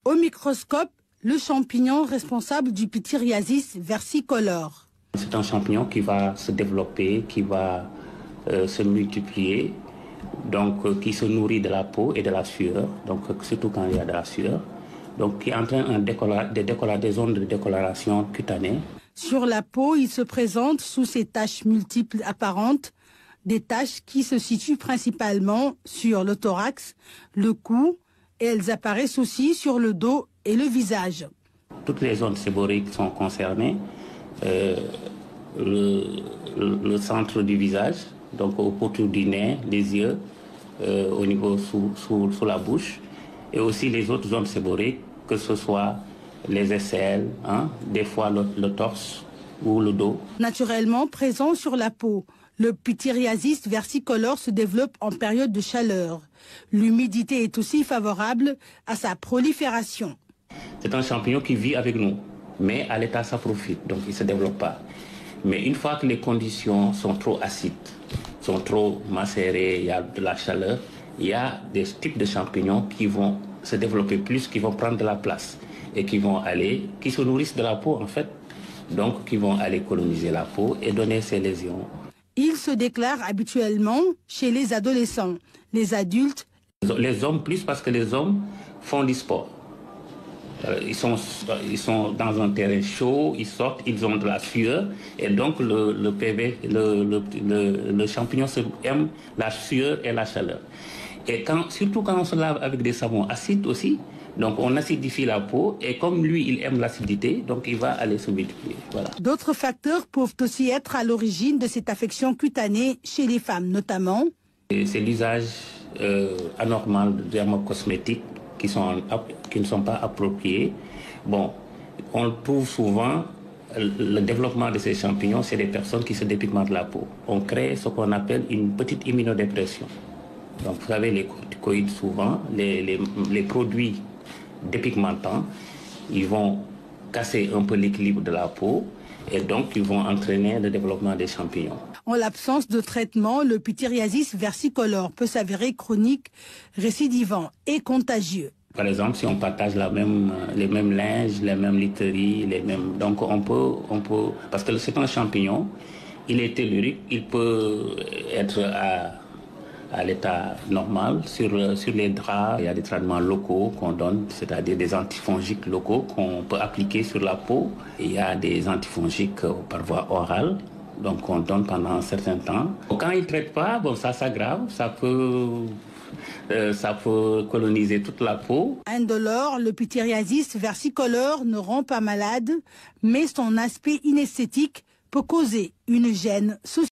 Au microscope, le champignon responsable du pityriasis versicolore. C'est un champignon qui va se développer, qui va se multiplier, donc qui se nourrit de la peau et de la sueur, donc surtout quand il y a de la sueur, donc qui entraîne des zones de décoloration cutanée. Sur la peau, il se présente sous ces taches multiples apparentes, des taches qui se situent principalement sur le thorax, le cou, et elles apparaissent aussi sur le dos et le visage. Toutes les zones séboriques sont concernées, le centre du visage, donc autour du nez, les yeux, au niveau sous la bouche, et aussi les autres zones séboriques, que ce soit les aisselles, des fois le torse ou le dos. Naturellement présent sur la peau, le pityriasis versicolore se développe en période de chaleur. L'humidité est aussi favorable à sa prolifération. C'est un champignon qui vit avec nous, mais à l'état saprophyte, donc il ne se développe pas. Mais une fois que les conditions sont trop acides, sont trop macérées, il y a de la chaleur, il y a des types de champignons qui vont se développer plus, qui vont prendre de la place et qui se nourrissent de la peau en fait, donc qui vont aller coloniser la peau et donner ces lésions. Il se déclare habituellement chez les adolescents, les adultes. Les hommes plus parce que les hommes font du sport. Ils sont dans un terrain chaud, ils sortent, ils ont de la sueur et donc le champignon aime la sueur et la chaleur. Et surtout quand on se lave avec des savons acides aussi, donc on acidifie la peau et comme lui il aime l'acidité, donc il va aller se multiplier. Voilà. D'autres facteurs peuvent aussi être à l'origine de cette affection cutanée chez les femmes notamment. C'est l'usage anormal de dermocosmétiques qui ne sont pas appropriés. Bon, on trouve souvent le développement de ces champignons, c'est des personnes qui se dépigmentent la peau. On crée ce qu'on appelle une petite immunodépression. Donc vous savez, les corticoïdes souvent, les produits dépigmentants, ils vont casser un peu l'équilibre de la peau et donc ils vont entraîner le développement des champignons. En l'absence de traitement, le pityriasis versicolore peut s'avérer chronique, récidivant et contagieux. Par exemple, si on partage les mêmes linges, les mêmes literies, donc on peut, parce que c'est un champignon, il est tellurique, il peut être à l'état normal sur les draps. Il y a des traitements locaux qu'on donne, c'est-à-dire des antifongiques locaux qu'on peut appliquer sur la peau. Il y a des antifongiques par voie orale, donc on donne pendant un certain temps. Quand il ne traite pas, bon, ça s'aggrave, ça peut coloniser toute la peau. Indolore, le pityriasis versicolore ne rend pas malade, mais son aspect inesthétique peut causer une gêne sociale.